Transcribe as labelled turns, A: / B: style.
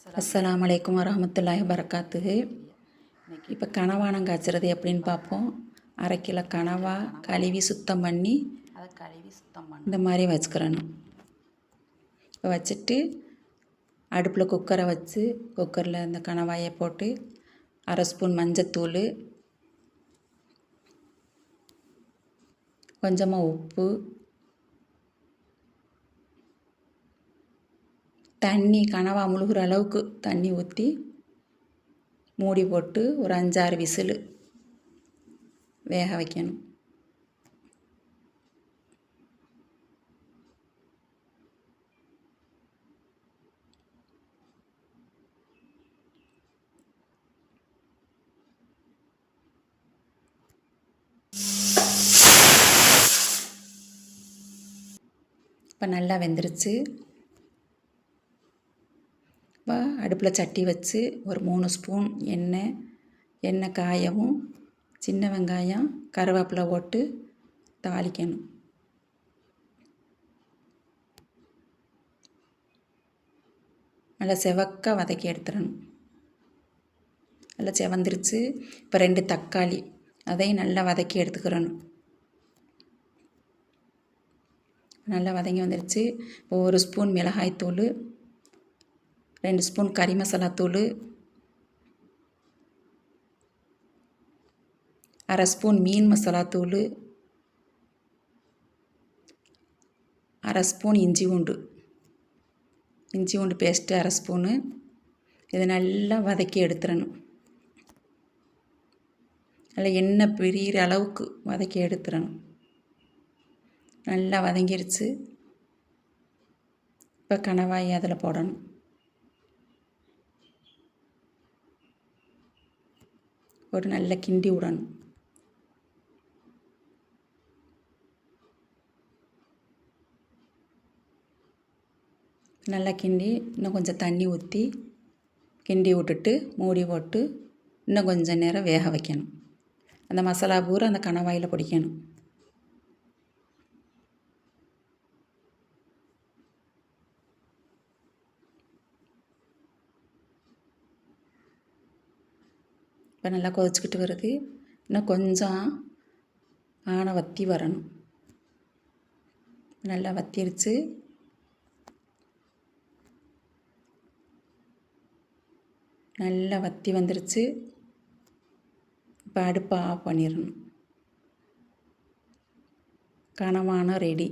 A: அஸ்ஸலாமு அலைக்கும் வரஹ்மத்துல்லாஹி வபரகாத்துஹு. இப்போ கனவானம் காய்ச்சறது எப்படின்னு பார்ப்போம். 1/2 கிலோ கனவா கழுவி சுத்தம் பண்ணி இந்த மாதிரி வச்சுக்கிறணும். இப்போ வச்சுட்டு அடுப்பில் குக்கரை வச்சு குக்கரில் இந்த கனவாயை போட்டு 1/2 ஸ்பூன் மஞ்சத்தூள், கொஞ்சமாக உப்பு, தண்ணி கனவா முழுகிற அளவுக்கு தண்ணி ஊற்றி மூடி போட்டு ஒரு 5-6 விசில் வேக வைக்கணும். இப்போ நல்லா வெந்துருச்சு. இப்போ அடுப்பில் சட்டி வச்சு ஒரு 3 ஸ்பூன் எண்ணெய் காயவும் சின்ன வெங்காயம் கருவேப்பிலை போட்டு தாளிக்கணும். நல்லா செவக்க வதக்கி எடுத்துடணும். நல்லா செவந்துருச்சு. இப்போ 2 தக்காளி அதையும் நல்லா வதக்கி எடுத்துக்கிறணும். நல்லா வதங்கி வந்துருச்சு. இப்போ 1 ஸ்பூன் மிளகாய்த்தூள், 2 ஸ்பூன் கறி மசாலா தூள், 1/2 ஸ்பூன் மீன் மசாலா தூள், 1/2 ஸ்பூன் இஞ்சி பூண்டு பேஸ்ட்டு 1/2 ஸ்பூனு. இதை நல்லா வதக்கி எடுத்துடணும். நல்லா எண்ணெய் பிரிகிற அளவுக்கு வதக்கி எடுத்துடணும். நல்லா வதங்கிருச்சு. இப்போ கனவாயை அதில் போடணும். போட்டு நல்லா கிண்டி விடணும். நல்லா கிண்டி இன்னும் கொஞ்சம் தண்ணி ஊற்றி கிண்டி விட்டுட்டு மூடி போட்டு இன்னும் கொஞ்சம் நேரம் வேக வைக்கணும். அந்த மசாலா பூரா அந்த கனவாயில் பிடிக்கணும். இப்போ நல்லா கொதிச்சுக்கிட்டு வருது. இன்னும் கொஞ்சம் வற்றி வரணும். நல்லா வத்திருச்சு. நல்லா வற்றி வந்துருச்சு. இப்போ அடுப்பை ஆஃப் பண்ணிடணும். கனவானம் ரெடி.